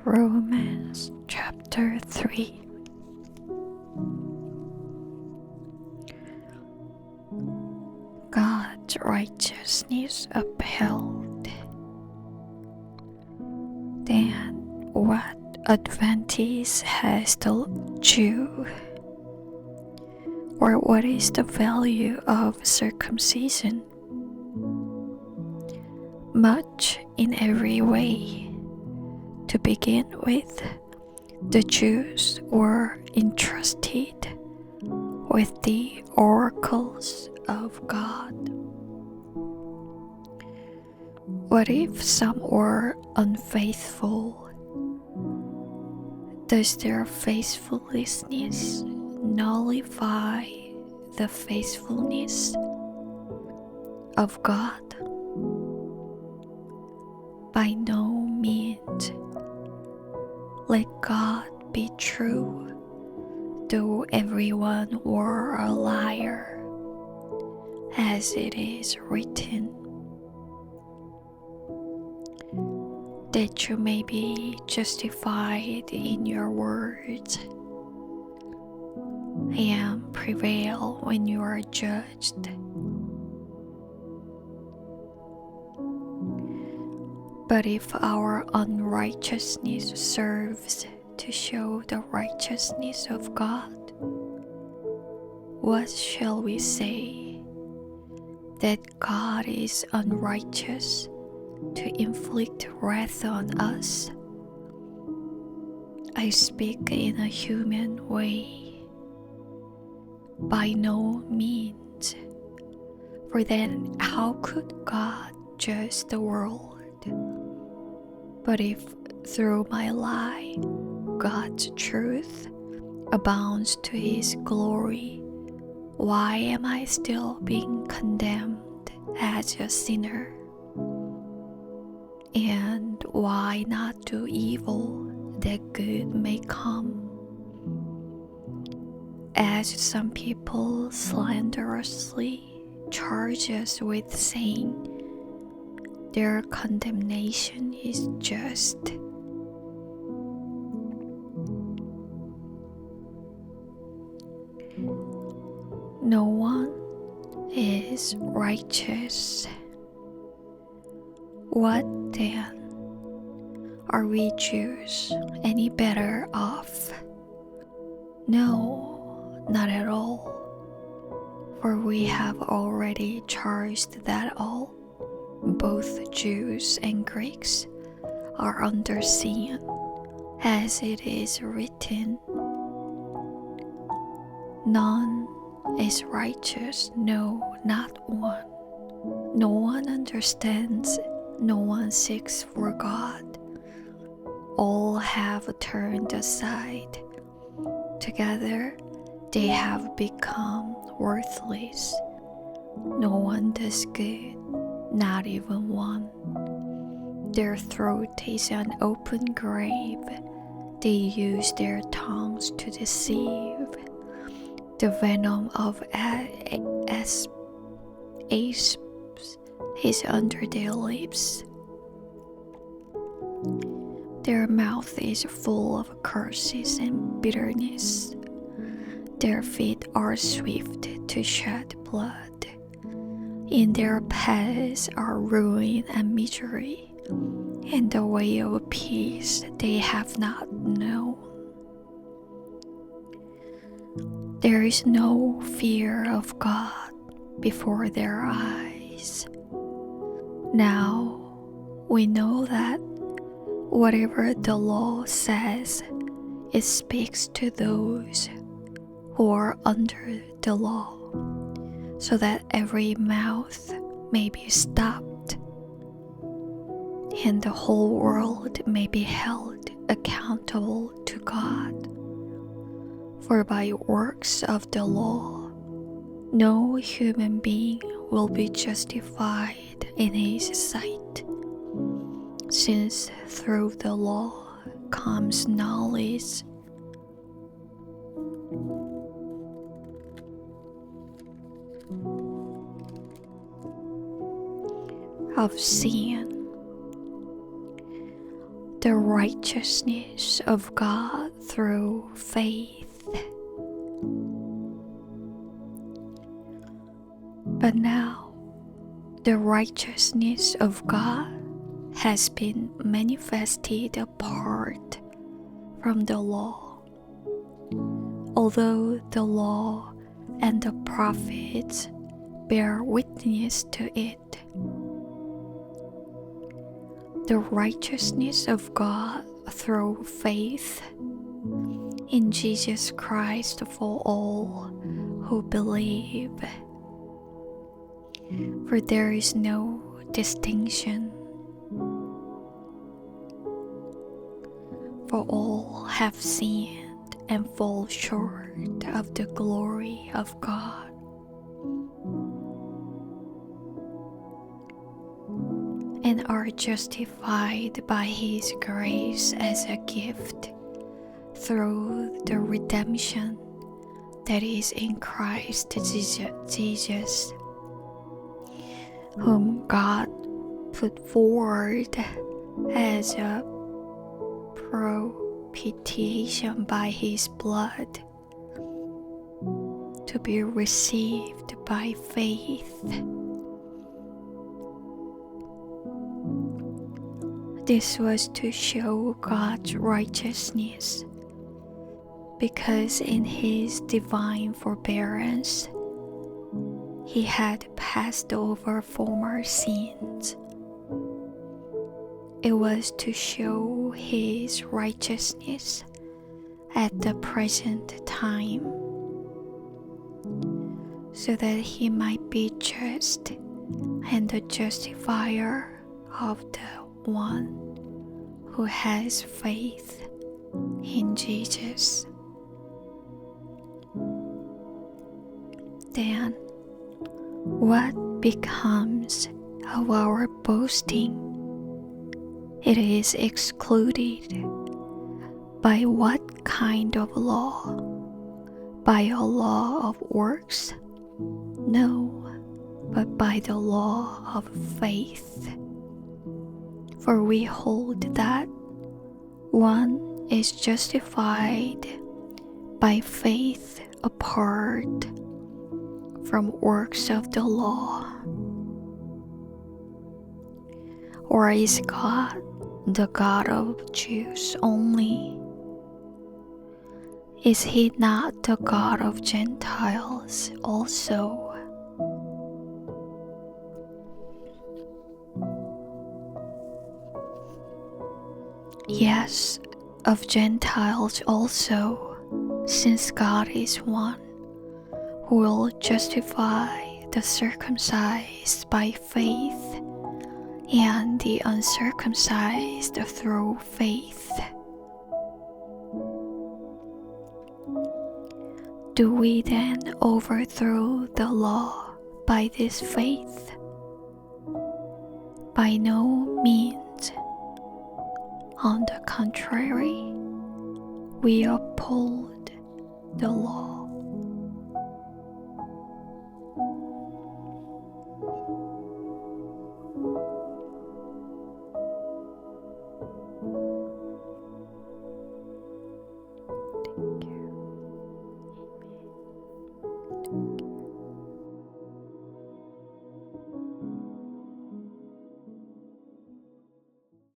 Romans chapter 3. God's righteousness upheld. Then what advantage has the Jew? Or what is the value of circumcision? Much in every way. To begin with, the Jews were entrusted with the oracles of God. What if some were unfaithful? Does their faithfulness nullify the faithfulness of God? By no means. Let God be true, though everyone were a liar, as it is written, that you may be justified in your words and prevail when you are judged. But if our unrighteousness serves to show the righteousness of God, what shall we say? That God is unrighteous to inflict wrath on us? I speak in a human way. By no means. For then how could God judge the world? But if through my lie God's truth abounds to His glory, why am I still being condemned as a sinner? And why not do evil that good may come? As some people slanderously charge us with saying, their condemnation is just. No one is righteous. What then? Are we Jews any better off? No, not at all. For we have already charged that all, both Jews and Greeks, are under sin, as it is written, none is righteous, no, not one. No one understands, no one seeks for God. All have turned aside. Together they have become worthless. No one does good, not even one. Their throat is an open grave. They use their tongues to deceive. The venom of asps is under their lips. Their mouth is full of curses and bitterness. Their feet are swift to shed blood. In their paths are ruin and misery, and the way of peace they have not known. There is no fear of God before their eyes. Now we know that whatever the law says, it speaks to those who are under the law, so that every mouth may be stopped, and the whole world may be held accountable to God. For by works of the law, no human being will be justified in His sight, since through the law comes knowledge. of sin, the righteousness of God through faith. But now, the righteousness of God has been manifested apart from the law, although the law and the prophets bear witness to it. The righteousness of God through faith in Jesus Christ for all who believe. For there is no distinction, for all have sinned and fall short of the glory of God, and are justified by His grace as a gift through the redemption that is in Christ Jesus, whom God put forward as a propitiation by His blood to be received by faith. This was to show God's righteousness, because in His divine forbearance He had passed over former sins. It was to show His righteousness at the present time, so that He might be just and the justifier of the one who has faith in Jesus. Then, what becomes of our boasting? It is excluded. By what kind of law? By a law of works? No, but by the law of faith. For we hold that one is justified by faith apart from works of the law. Or is God the God of Jews only? Is He not the God of Gentiles also? Yes, of Gentiles also, since God is one, who will justify the circumcised by faith and the uncircumcised through faith. Do we then overthrow the law by this faith? By no means. On the contrary, we uphold the law.